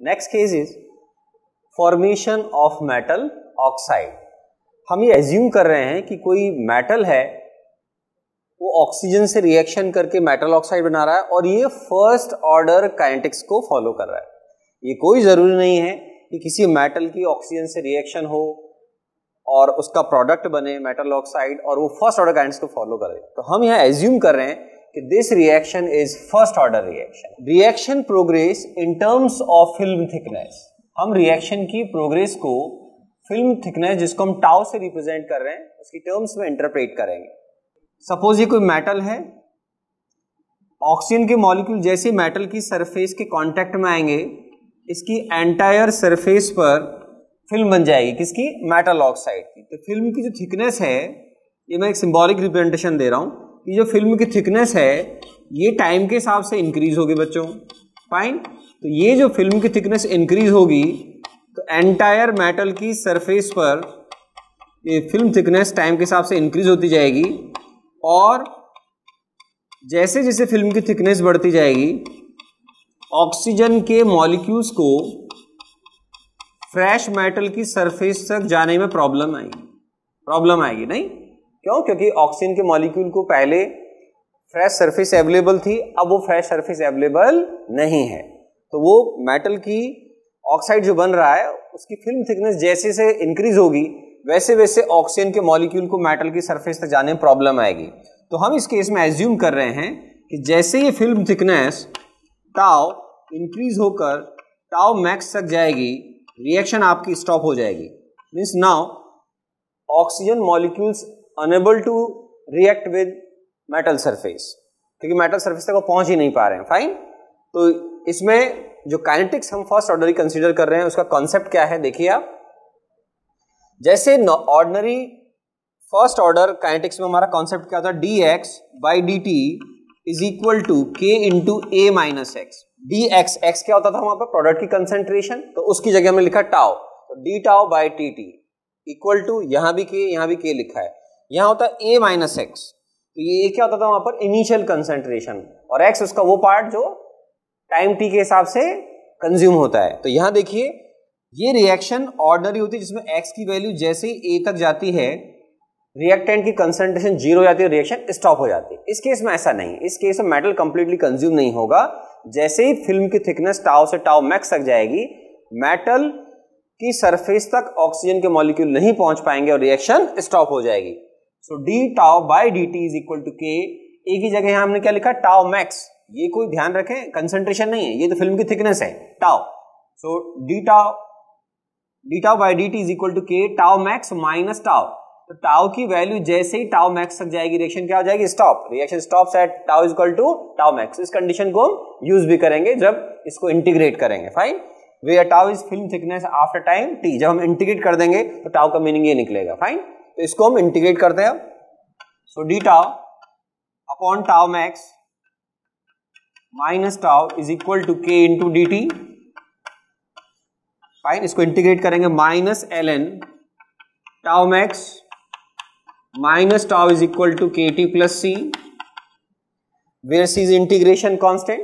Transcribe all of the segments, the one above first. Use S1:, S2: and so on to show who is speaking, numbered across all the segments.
S1: Next case is formation of metal oxide. हम ये assume कर रहे हैं कि कोई मेटल है वो ऑक्सीजन से रिएक्शन करके मेटल ऑक्साइड बना रहा है और ये फर्स्ट ऑर्डर काइनेटिक्स को फॉलो कर रहा है। ये कोई जरूरी नहीं है कि किसी मेटल की ऑक्सीजन से रिएक्शन हो और उसका प्रोडक्ट बने मेटल ऑक्साइड और वो फर्स्ट ऑर्डर काइनेटिक्स को फॉलो करे। तो हम यहाँ एज्यूम कर रहे हैं कि this reaction is first order reaction. Reaction progress in terms of film thickness. हम रिएक्शन की प्रोग्रेस को फिल्म थिकनेस, जिसको हम टाउ से रिप्रेजेंट कर रहे हैं, उसकी टर्म्स में इंटरप्रेट करेंगे। सपोज ये कोई मेटल है, ऑक्सीजन के मॉलिक्यूल जैसे मेटल की सरफेस के कांटेक्ट में आएंगे, इसकी एंटायर सरफेस पर फिल्म बन जाएगी, किसकी? मेटल ऑक्साइड की। तो फिल्म की जो थिकनेस है, ये मैं एक सिंबॉलिक रिप्रेजेंटेशन दे रहा हूं कि जो फिल्म की थिकनेस है ये टाइम के हिसाब से इंक्रीज होगी बच्चों। फाइन। तो ये जो फिल्म की थिकनेस इंक्रीज होगी तो एंटायर मेटल की सरफेस पर ये फिल्म थिकनेस टाइम के हिसाब से इंक्रीज होती जाएगी और जैसे जैसे फिल्म की थिकनेस बढ़ती जाएगी ऑक्सीजन के मॉलिक्यूल्स को फ्रेश मेटल की सरफेस तक जाने में प्रॉब्लम आएगी नहीं? क्यों? क्योंकि ऑक्सीजन के मॉलिक्यूल को पहले फ्रेश सरफेस अवेलेबल थी, अब वो फ्रेश सरफेस अवेलेबल नहीं है। तो वो मेटल की ऑक्साइड जो बन रहा है उसकी फिल्म थिकनेस जैसे से इंक्रीज होगी वैसे वैसे ऑक्सीजन के मॉलिक्यूल को मेटल की सरफेस तक जाने में प्रॉब्लम आएगी। तो हम इस केस में एज्यूम कर रहे हैं कि जैसे ये फिल्म थिकनेस टाउ इंक्रीज होकर टाउ मैक्स तक जाएगी, रिएक्शन आपकी स्टॉप हो जाएगी। Means now oxygen molecules unable to react with metal surface, क्योंकि मेटल सरफेस तक वो पहुंच ही नहीं पा रहे हैं। फाइन। तो इसमें जो काइनेटिक्स हम फर्स्ट ऑर्डर ही कंसीडर कर रहे हैं उसका कॉन्सेप्ट क्या है देखिए आप। जैसे ऑर्डिनरी फर्स्ट ऑर्डर काइनेटिक्स में हमारा कॉन्सेप्ट क्या था? dx by dt is equal to k into a minus x. dx, x क्या होता था वहां पर? प्रोडक्ट की कंसेंट्रेशन, तो उसकी जगह हमने लिखा टाउ, तो d tau by tt equal to यहां भी k लिखा है, यहां होता है a माइनस एक्स। तो ये क्या होता था वहां पर? इनिशियल कंसेंट्रेशन, और x उसका वो पार्ट जो टाइम t के हिसाब से कंज्यूम होता है। तो यहां देखिए ये रिएक्शन ऑर्डिनरी होती है जिसमें x की वैल्यू जैसे ही a तक जाती है रिएक्टेंट की कंसंट्रेशन 0 हो जाती है, रिएक्शन स्टॉप हो जाती है। इस केस में ऐसा नहीं, इस केस में मेटल कंप्लीटली कंज्यूम नहीं होगा। जैसे ही फिल्म की थिकनेस टाउ से टाउ मैक्स तक जाएगी मेटल की सरफेस तक ऑक्सीजन के मॉलिक्यूल नहीं पहुंच पाएंगे और रिएक्शन स्टॉप हो जाएगी। So D tau by D T is equal to K. एक ही जगह यहां हमने क्या लिखा? Tau max. ये कोई ध्यान रखें कंसंट्रेशन नहीं है, ये तो फिल्म की थिकनेस है tau. So D tau by D T is equal to k tau max minus tau. तो टाउ की वैल्यू जैसे ही टाउ मैक्स तक जाएगी रिएक्शन क्या हो जाएगी? Stop. Reaction stops at tau is equal to tau max. इस कंडीशन को हम यूज भी करेंगे जब इसको इंटीग्रेट करेंगे। Fine. Where tau is film thickness after time t. जब हम इंटीग्रेट कर देंगे तो टाउ का मीनिंग ये निकलेगा। फाइन। तो इसको हम इंटीग्रेट करते हैं। So D tau upon tau max minus tau is equal to K into D T. Fine. इसको इंटीग्रेट करेंगे minus L N tau max minus tau is equal to K T plus C, where C is integration constant.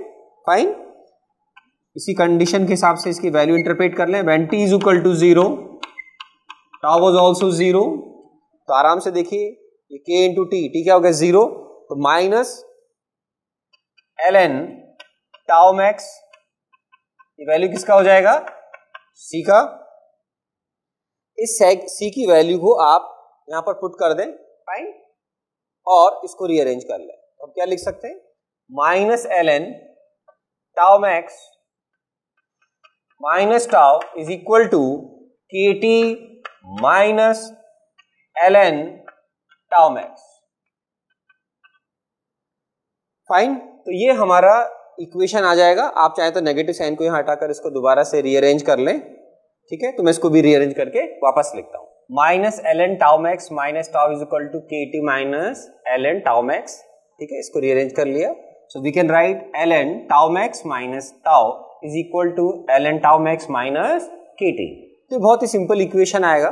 S1: Fine. इसी condition के हिसाब से इसकी value interpret कर लें। When T is equal to 0 tau was also 0। तो आराम से देखिए ये के इंटू टी क्या हो गया? 0। तो minus L N tau max, ये वैल्यू किसका हो जाएगा? सी का। इस सी की वैल्यू को आप यहां पर पुट कर दें। फाइन। और इसको रीअरेंज कर लें। तो क्या लिख सकते हैं? Minus L N tau max minus tau is equal to K T minus L N tau max. Fine. तो ये हमारा इक्वेशन आ जाएगा। आप चाहें तो नेगेटिव साइन को यहां हटाकर इसको दोबारा से रीअरेंज कर लें। ठीक है। तो मैं इसको भी रीअरेंज करके वापस लिखता हूं। Minus L N tau max minus tau is equal to K T minus L N tau max. ठीक है। इसको रीअरेंज कर लिया। So we can write L N tau max minus tau is equal to L N tau max minus K T. तो बहुत ही simple equation आएगा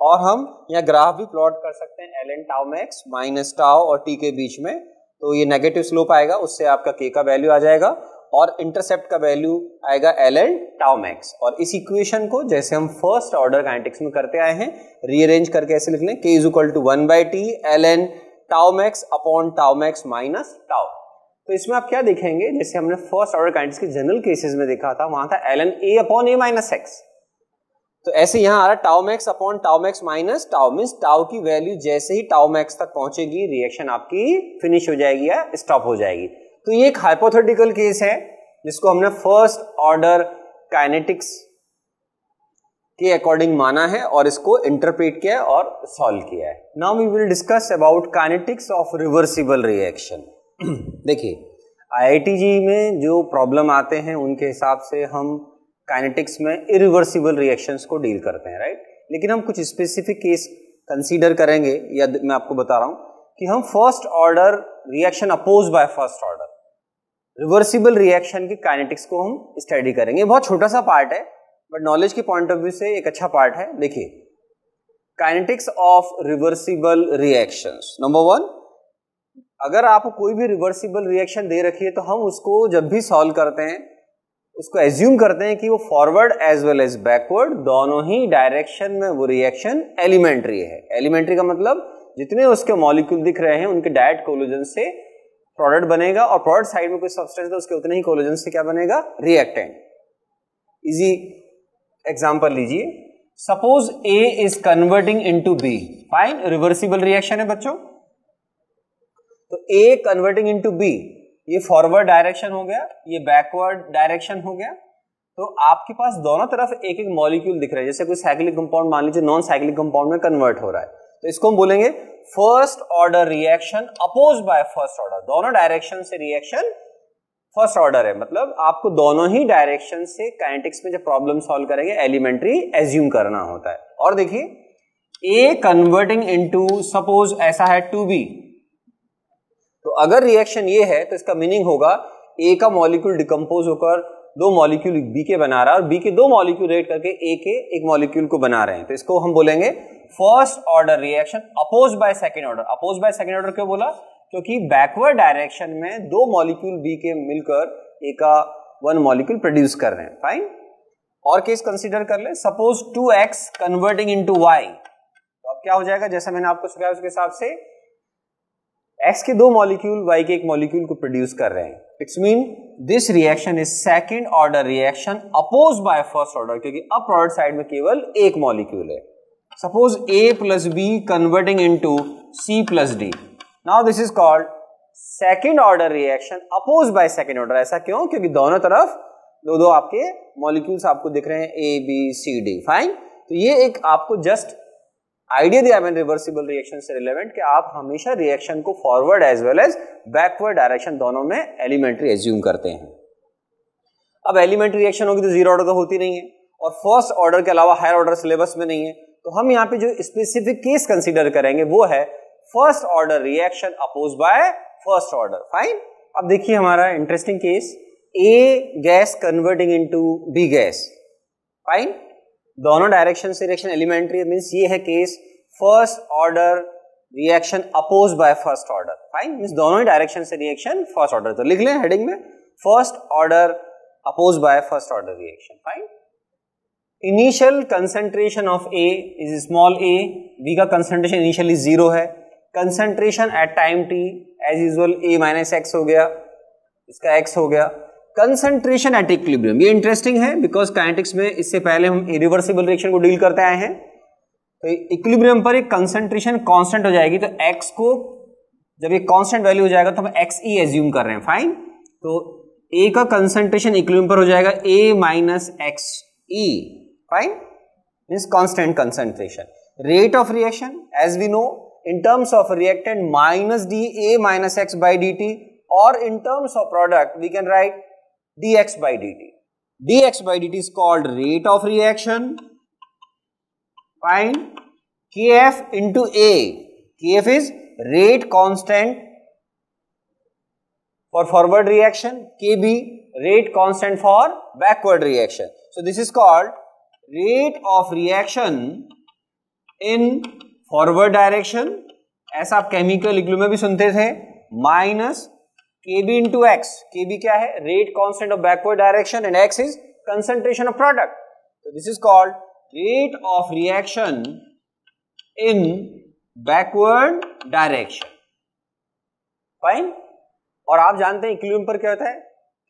S1: और हम यहाँ ग्राफ भी प्लॉट कर सकते हैं l N tau max minus tau और टी के बीच में। तो ये नेगेटिव स्लोप आएगा, उससे आपका के का वैल्यू आ जाएगा और इंटरसेप्ट का वैल्यू आएगा ln tau max। और इस इक्वेशन को जैसे हम फर्स्ट ऑर्डर काइनेटिक्स में करते आए हैं रीअरेंज करके ऐसे लिख लें k is equal to 1/t ln tau max upon tau max minus tau। तो इसमें आप क्या देखेंगे, जैसे हमने फर्स्ट ऑर्डर काइनेटिक्स के जनरल केसेस में देखा था, वहां था ln a upon a minus x। तो ऐसे यहां आ रहा tau max upon tau max minus tau, means tau की वैल्यू जैसे ही tau max तक पहुंचेगी रिएक्शन आपकी फिनिश हो जाएगी या स्टॉप हो जाएगी। तो ये एक हाइपोथेटिकल केस है जिसको हमने फर्स्ट ऑर्डर काइनेटिक्स के अकॉर्डिंग माना है और इसको इंटरप्रेट किया और सॉल्व किया है। Now we will discuss about kinetics of reversible reaction. देखिए IIT-JEE में जो प्रॉब्लम आते हैं उनके हिसाब से हम काइनेटिक्स में इरिवर्सिबल रिएक्शंस को डील करते हैं, राइट। लेकिन हम कुछ स्पेसिफिक केस कंसीडर करेंगे, या मैं आपको बता रहा हूं कि हम first order reaction oppose by first order reversible reaction की काइनेटिक्स को हम स्टडी करेंगे। बहुत छोटा सा पार्ट है बट नॉलेज के पॉइंट ऑफ व्यू से एक अच्छा पार्ट है। देखिए kinetics of reversible reactions. Number 1, अगर आपको कोई भी रिवर्सिबल रिएक्शन दे रखी है तो हम उसको जब भी सॉल्व करते हैं उसको एज्यूम करते हैं कि वो forward as well as backward दोनों ही डायरेक्शन में वो रिएक्शन एलिमेंट्री है। एलिमेंट्री का मतलब जितने उसके मॉलिक्यूल दिख रहे हैं उनके डायरेक्ट कोलिजन से प्रोडक्ट बनेगा, और प्रोडक्ट साइड में कोई सब्सटेंस है उसके उतने ही कोलिजन से क्या बनेगा, रिएक्टेंट। इजी एग्जांपल लीजिए, suppose A is converting into B, fine, reversible reaction है बच्चों। तो A कन्वर्टिंग इनटू B, ये फॉरवर्ड डायरेक्शन हो गया, ये बैकवर्ड डायरेक्शन हो गया। तो आपके पास दोनों तरफ एक एक मॉलिक्यूल दिख रहा है, जैसे कोई साइक्लिक कंपाउंड मान लीजिए नॉन साइक्लिक कंपाउंड में कन्वर्ट हो रहा है, तो इसको हम बोलेंगे first order reaction oppose by first order. दोनों डायरेक्शन से रिएक्शन फर्स्ट ऑर्डर है, मतलब आपको दोनों ही डायरेक्शन से काइनेटिक्स में जब प्रॉब्लम सॉल्व करेंगे एलिमेंट्री एज्यूम करना होता है। और देखिए A कन्वर्टिंग इनटू, सपोज ऐसा है 2B, तो अगर रिएक्शन ये है तो इसका मीनिंग होगा A का मॉलिक्यूल डिकम्पोज होकर दो मॉलिक्यूल B के बना रहा है और B के दो मॉलिक्यूल रेट करके A के एक मॉलिक्यूल को बना रहे हैं। तो इसको हम बोलेंगे first order reaction oppose by second order. Oppose by second order क्यों बोला, क्योंकि बैकवर्ड डायरेक्शन में दो मॉलिक्यूल B के मिलकर A का वन मॉलिक्यूल प्रोड्यूस कर रहे हैं, फाइन। और केस कंसीडर कर ले, suppose 2x converting into y, तो अब क्या हो जाएगा, जैसा मैंने आपको सिखाया उसके हिसाब से x के दो मॉलिक्यूल y के एक मॉलिक्यूल को प्रोड्यूस कर रहे हैं। It's mean this reaction is second order reaction oppose by first order, क्योंकि अब प्रोडक्ट साइड में केवल एक मॉलिक्यूल है। Suppose A plus B converting into C plus D, now this is called second order reaction oppose by second order. ऐसा क्यों, क्योंकि दोनों तरफ दो दो आपके मॉलिक्यूल्स आपको दिख रहे हैं A B C D, fine. तो ये एक आपको जस्ट आइडिया दिया मैंने रिवर्सिबल रिएक्शन से रिलेवेंट कि आप हमेशा रिएक्शन को forward as well as backward direction दोनों में एलिमेंट्री एज्यूम करते हैं। अब एलिमेंट्री रिएक्शन होगी तो जीरो ऑर्डर तो होती नहीं है, और फर्स्ट ऑर्डर के अलावा हायर ऑर्डर सिलेबस में नहीं है। तो हम यहाँ पे जो स्पेसिफिक केस कंसीडर करेंगे वो है first order reaction oppose by first order, fine. अब देखिए हमारा interesting case, A gas converting into B gas, fine. दोनों डायरेक्शन से रिएक्शन एलिमेंट्री, मींस ये है case first order reaction oppose by first order, fine. Means दोनों ही direction से रिएक्शन फर्स्ट ऑर्डर। तो लिख लें हेडिंग में first order oppose by first order reaction, fine. Initial concentration of A is small a, B का concentration initially 0 है। Concentration at time t as usual A minus x हो गया, इसका x हो गया। कंसेंट्रेशन एट इक्विलिब्रियम, ये interesting है because kinetics में इससे पहले हम इरिवर्सिबल रिएक्शन को डील करते आए हैं। तो इक्विलिब्रियम पर एक कंसेंट्रेशन कांस्टेंट हो जाएगी, तो x को जब ये कांस्टेंट वैल्यू हो जाएगा तो हम xe एज्यूम कर रहे हैं, फाइन। तो A का कंसेंट्रेशन इक्विलिब्रियम पर हो जाएगा A minus xe, fine, means constant concentration. Rate of reaction as we know in terms of reactant minus d A minus x by dt, और in terms of product we can write dx by dt. dx by dt is called rate of reaction, fine. Kf into A, Kf is rate constant for forward reaction, Kb rate constant for backward reaction. So this is called rate of reaction in forward direction, ऐसा आप chemical equilibrium में भी सुनते थे, minus Kb into x, Kb क्या है? Rate constant of backward direction and x is concentration of product. So this is called rate of reaction in backward direction. Fine? और आप जानते हैं इक्विलिब्रियम पर क्या होता है?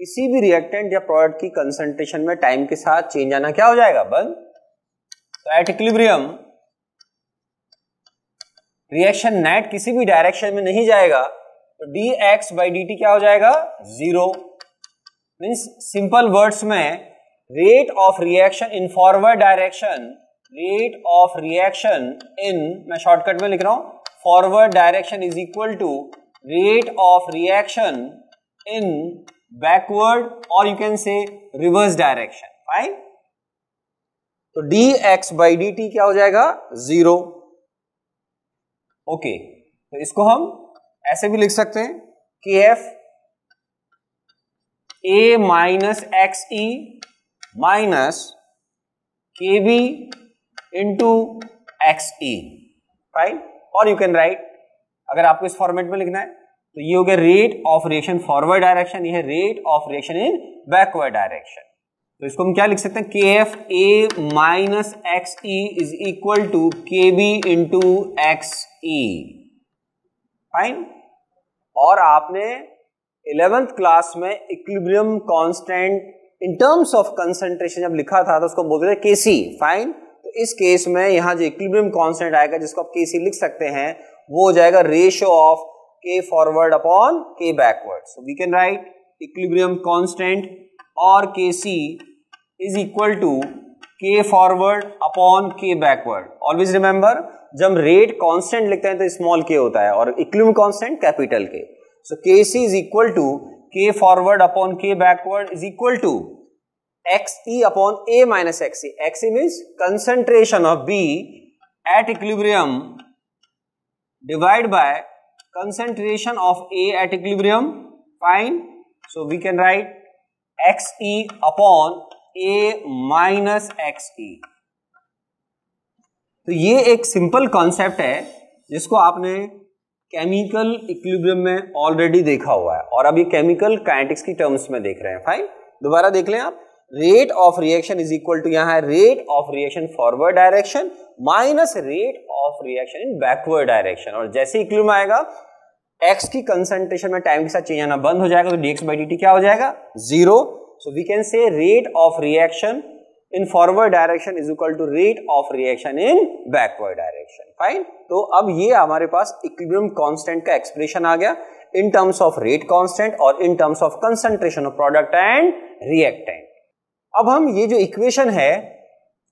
S1: किसी भी रिएक्टेंट या प्रोडक्ट की कंसंट्रेशन में टाइम के साथ चेंज आना क्या हो जाएगा? बंद. तो एट इक्विलिब्रियम रिएक्शन नेट किसी भी डायरेक्शन में नहीं जाएगा, तो dx by dt क्या हो जाएगा? 0. मीन्स सिंपल वर्ड्स में rate of reaction in forward direction, rate of reaction in, मैं शॉर्टकट में लिख रहा हूं, forward direction is equal to rate of reaction in backward और you can say reverse direction. Fine. तो dx by dt क्या हो जाएगा? 0. ओके, तो इसको हम ऐसे भी लिख सकते हैं kf a minus x e minus kb into x e. Fine. और यू कैन राइट, अगर आपको इस फॉर्मेट में लिखना है तो ये हो गया rate of reaction forward direction, ये है rate of reaction in backward direction. तो इसको हम क्या लिख सकते हैं? kf a minus x e is equal to kb into x e. Fine. और आपने 11th क्लास में equilibrium constant in terms of concentration जब लिखा था तो उसको बोलते थे Kc. फाइन. तो इस केस में यहां जो इक्विलिब्रियम कांस्टेंट आएगा जिसको आप Kc लिख सकते हैं वो हो जाएगा ratio of K forward upon K backward. So we can write equilibrium constant और Kc is equal to K forward upon K backward. Always remember, जब हम रेट कांस्टेंट लिखते हैं तो स्मॉल k होता है और equilibrium constant capital K. So Kc is equal to K forward upon K backward is equal to xe upon a minus xe. xe means concentration of B at equilibrium divide by concentration of A at equilibrium. Fine. So we can write xe upon A minus xe. तो ये एक simple concept है जिसको आपने chemical equilibrium में already देखा हुआ है और अब ये केमिकल काइनेटिक्स की टर्म्स में देख रहे हैं. फाइन. दोबारा देख लें आप. Rate of reaction is equal to, यहां है rate of reaction forward direction minus rate of reaction in backward direction. और जैसे इक्विलिब्रियम आएगा x की कंसंट्रेशन में टाइम के साथ चेंज आना बंद हो जाएगा, तो dx by dt क्या हो जाएगा? 0. So we can say rate of reaction in forward direction is equal to rate of reaction in backward direction. Fine. तो अब ये हमारे पास इक्विलिब्रियम कांस्टेंट का एक्सप्रेशन आ गया in terms of rate constant और in terms of concentration of product and reactant. अब हम ये जो इक्वेशन है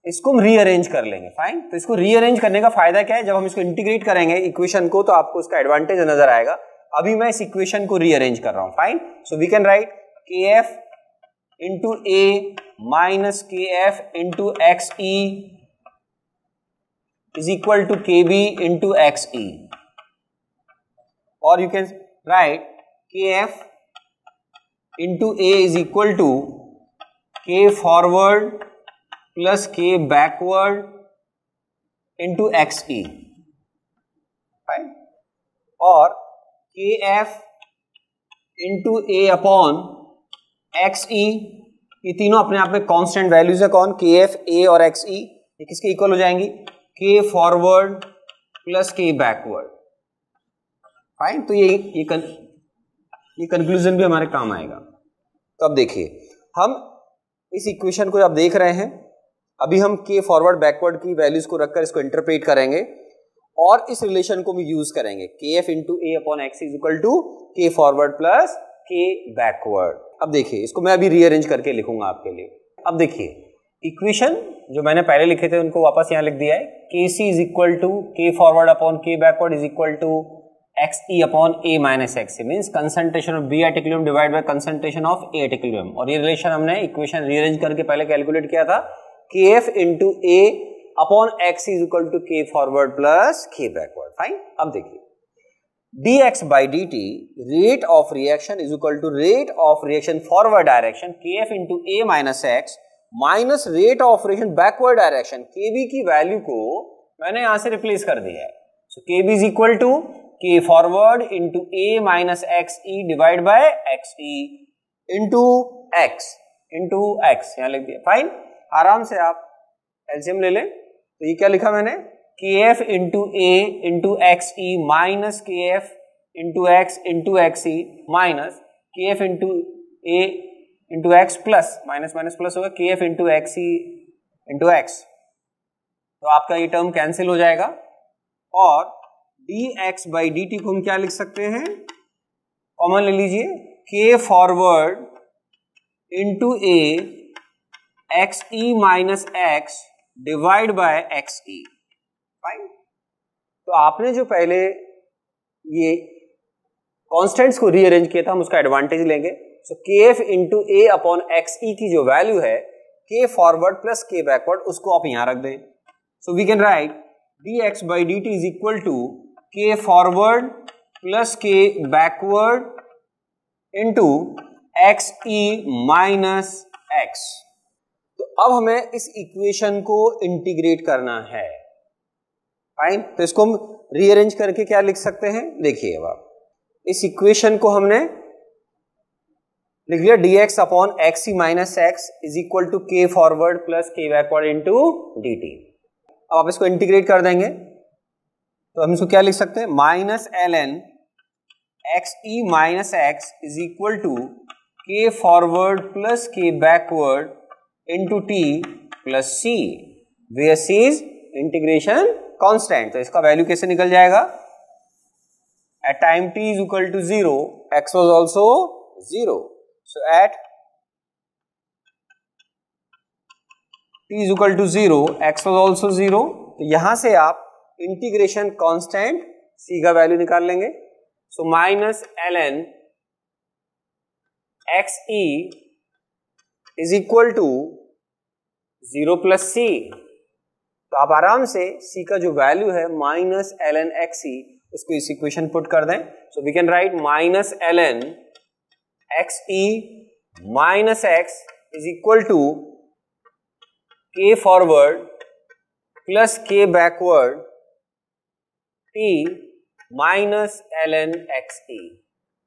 S1: इसको हम रीअरेंज कर लेंगे. फाइन. तो इसको रीअरेंज करने का फायदा क्या है? जब हम इसको इंटीग्रेट करेंगे इक्वेशन को तो आपको उसका एडवांटेज नजर आएगा. अभी मैं इस इक्वेशन को रीअरेंज कर रहा हूं. Fine. So we can write kf into a minus kf into x e is equal to kb into x e. और you can write kf into a is equal to k forward plus K backward into x e. Fine. और KF into A upon x e, ये तीनों अपने आप में constant values है. कौन? KF, A और एक्स ई. ये किसके इक्वल हो जाएंगी? K forward plus K backward. Fine. तो ये कंक्लूजन भी हमारे काम आएगा. तो अब देखिए, हम इस इक्वेशन को आप देख रहे हैं, अभी हम K फॉरवर्ड बैकवर्ड की वैल्यूज को रखकर इसको इंटरप्रेट करेंगे और इस रिलेशन को भी यूज करेंगे. KF into A upon x is equal to K forward plus K backward. अब देखिए, इसको मैं अभी रीअरेंज करके लिखूंगा आपके लिए. अब देखिए, इक्वेशन जो मैंने पहले लिखे थे उनको वापस यहाँ लिख दिया है. Kc is equal to K forward upon K backward is equal to xe upon A minus xe. Means concentration of B at equilibrium divide by concentration of A at equilibrium. और ये रिलेशन हमने equation rearrange करके पहले calculate किया था. kf into A upon x is equal to K forward plus K backward. Fine. अब देखिए, dx by dt rate of reaction is equal to rate of reaction forward direction kf into A minus x minus rate of reaction backward direction. kb की value को मैंने यहां से replace कर दिया है. So kb is equal to k forward into a minus x e divide by x E into x यहाँ लिख दिया। फाइन, आराम से आप एलसीएम ले लें। तो ये क्या लिखा मैंने, kf into a into x e minus kf into x e minus kf into a into x plus minus minus plus होगा kf into x E into x. तो आपका ये टर्म कैंसिल हो जाएगा और dx बाई dt को हम क्या लिख सकते हैं, कॉमन ले लीजिए, k forward into a x e minus x divide by x e. Fine, तो आपने जो पहले ये कॉन्स्टेंट्स को रीअरेंज किया था हम उसका एडवांटेज लेंगे। So kf into a upon x e की जो वैल्यू है k forward plus k backward, उसको आप यहां रख दें। So we can write dx by dt is equal to k forward plus k backward into x e minus x. तो अब हमें इस इक्वेशन को इंटीग्रेट करना है। फाइन, तो इसको हम रीअरेंज करके क्या लिख सकते हैं, देखिए अब आप इस इक्वेशन को हमने लिख लिया dx upon x e minus x is equal to k forward plus k backward into dt। अब आप इसको इंटीग्रेट कर देंगे तो हम इसको क्या लिख सकते हैं, minus ln x e minus x is equal to k forward plus k backward into t plus c, where c is integration constant. तो इसका वैल्यू कैसे निकल जाएगा, at time t is equal to 0 x was also 0, so at t is equal to 0 x was also 0। तो यहां से आप integration constant c का वैल्यू निकाल लेंगे। So minus ln x e is equal to 0 plus c। तो आप आराम से c का जो वैल्यू है माइनस ln एक्स ई, उसको इस इक्वेशन पुट कर दें। So we can write minus ln x e minus x is equal to k forward plus k backward t minus ln x e,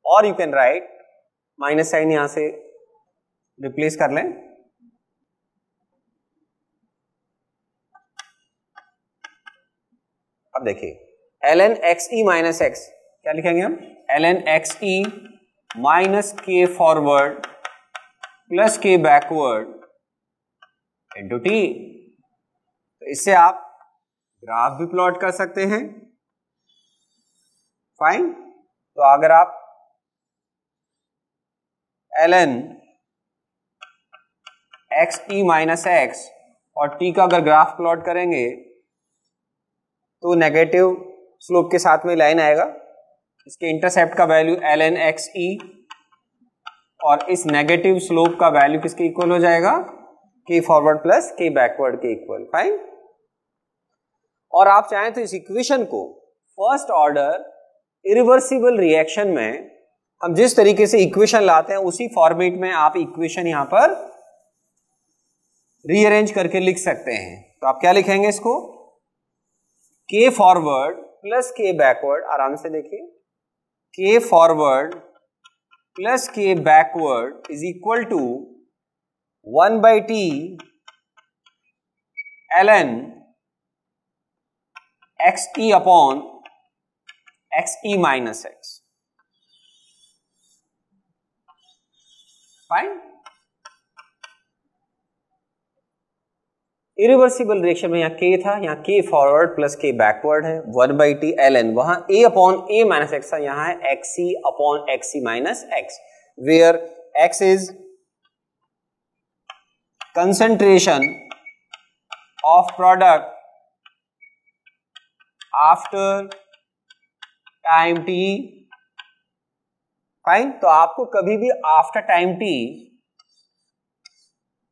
S1: और you can write minus sign यहां से replace कर लें। अब देखिए ln x e minus x क्या लिखेंगे हम, ln x e minus k forward plus k backward into t। तो इससे आप ग्राफ भी प्लॉट कर सकते हैं। फाइन, तो अगर आप ln x e minus x और t का अगर ग्राफ प्लॉट करेंगे तो नेगेटिव स्लोप के साथ में लाइन आएगा, इसके इंटरसेप्ट का वैल्यू ln एक्स ई और इस नेगेटिव स्लोप का वैल्यू किसके इक्वल हो जाएगा, k forward plus k backward के इक्वल। फाइन, और आप चाहें तो इस इक्वेशन को फर्स्ट ऑर्डर इरिवर्सिबल रिएक्शन में हम जिस तरीके से इक्वेशन लाते हैं उसी फॉर्मेट में आप इक्वेशन यहां पर रीअरेंज करके लिख सकते हैं। तो आप क्या लिखेंगे इसको, k forward plus k backward, आराम से देखिए, k forward plus k backward is equal to 1 by t ln x e upon x e minus x. Fine, irreversible reaction में यहां k था, यहां k forward plus k backward है, 1 by t ln, वहां a upon a minus x था, यहां है x e upon x e minus x, where x is concentration of product after time t। Fine, तो आपको कभी भी आफ्टर टाइम t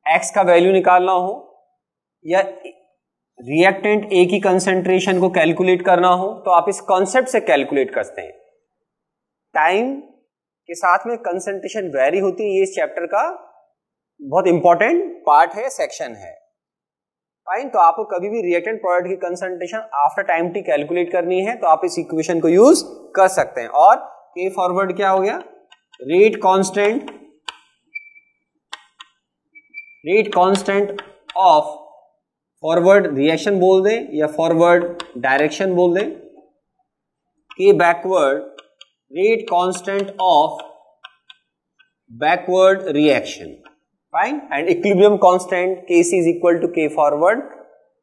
S1: x का वैल्यू निकालना हो या रिएक्टेंट A की कंसेंट्रेशन को कैलकुलेट करना हो तो आप इस कॉन्सेप्ट से कैलकुलेट करते हैं। टाइम के साथ में कंसेंट्रेशन वेरी होती है, ये इस चैप्टर का बहुत इंपॉर्टेंट पार्ट है, सेक्शन है। फाइन। तो आपको कभी भी रिएक्टेंट प्रोडक्ट की concentration after time T calculate करनी है तो आप इस इक्वेशन को यूज कर सकते हैं। और के फॉरवर्ड क्या हो गया, rate constant of forward reaction बोल दें या फॉरवर्ड डायरेक्शन बोल दें, K backward rate constant of backward reaction, fine. And equilibrium constant Kc is equal to K forward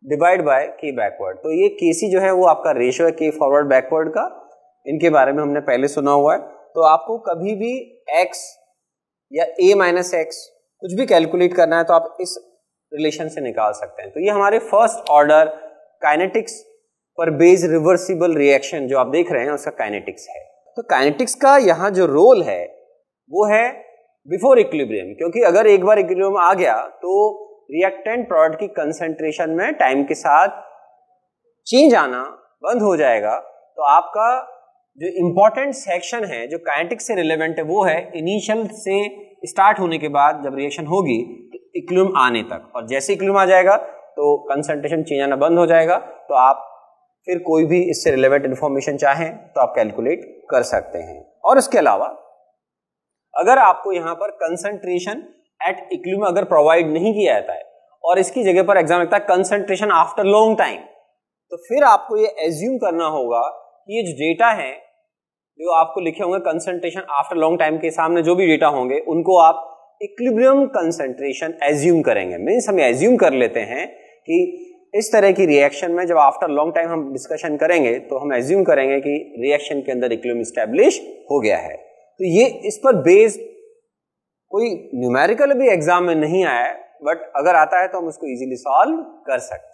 S1: divide by K backward. तो ये Kc जो है वो आपका रेशियो है K फॉरवर्ड बैकवर्ड का, इनके बारे में हमने पहले सुना हुआ है। तो आपको कभी भी x या a माइनस एक्स कुछ भी कैलकुलेट करना है तो आप इस रिलेशन से निकाल सकते हैं। तो ये हमारे फर्स्ट ऑर्डर काइनेटिक्स पर बेस्ड रिवर्सिबल रिएक्शन जो आप देख रहे हैं उसका काइनेटिक्स है। तो काइनेटिक्स का यहाँ जो रोल है वो है बिफोर इक्विलिब्रियम, क्योंकि अगर एक बार इक्विलिब्रियम आ गया तो रिएक्टेंट प्रोडक्ट की कंसंट्रेशन में टाइम के साथ चेंज आना बंद हो जाएगा। तो आपका जो इंपॉर्टेंट सेक्शन है जो काइनेटिक्स से रिलेवेंट है वो है इनिशियल से स्टार्ट होने के बाद जब रिएक्शन होगी तो इक्विलिब्रियम आने तक, और जैसे इक्विलिब्रियम आ जाएगा तो कंसंट्रेशन चेंज आना बंद हो जाएगा। तो आप फिर कोई भी इससे रिलेवेंट इंफॉर्मेशन चाहें तो आप कैलकुलेट कर सकते हैं। और इसके अलावा अगर आपको यहाँ पर कंसंट्रेशन एट इक्विलिब्रियम अगर प्रोवाइड नहीं किया जाता है और इसकी जगह पर एग्जाम लिखता है कंसंट्रेशन आफ्टर लॉन्ग टाइम, तो फिर आपको ये एज्यूम करना होगा कि ये जो डेटा है जो आपको लिखे होंगे कंसंट्रेशन आफ्टर लॉन्ग टाइम के सामने जो भी डेटा होंगे उनको आप इक्विलिब्रियम कंसंट्रेशन एज्यूम करेंगे। मीन्स हम एज्यूम कर लेते हैं कि इस तरह की रिएक्शन में जब आफ्टर लॉन्ग टाइम हम डिस्कशन करेंगे तो हम एज्यूम करेंगे कि रिएक्शन के अंदर इक्विलिब्रियम एस्टैब्लिश हो गया है। तो ये इस पर बेस्ड कोई न्यूमेरिकल भी एग्जाम में नहीं आया है, बट अगर आता है तो हम उसको इजीली सॉल्व कर सकते हैं।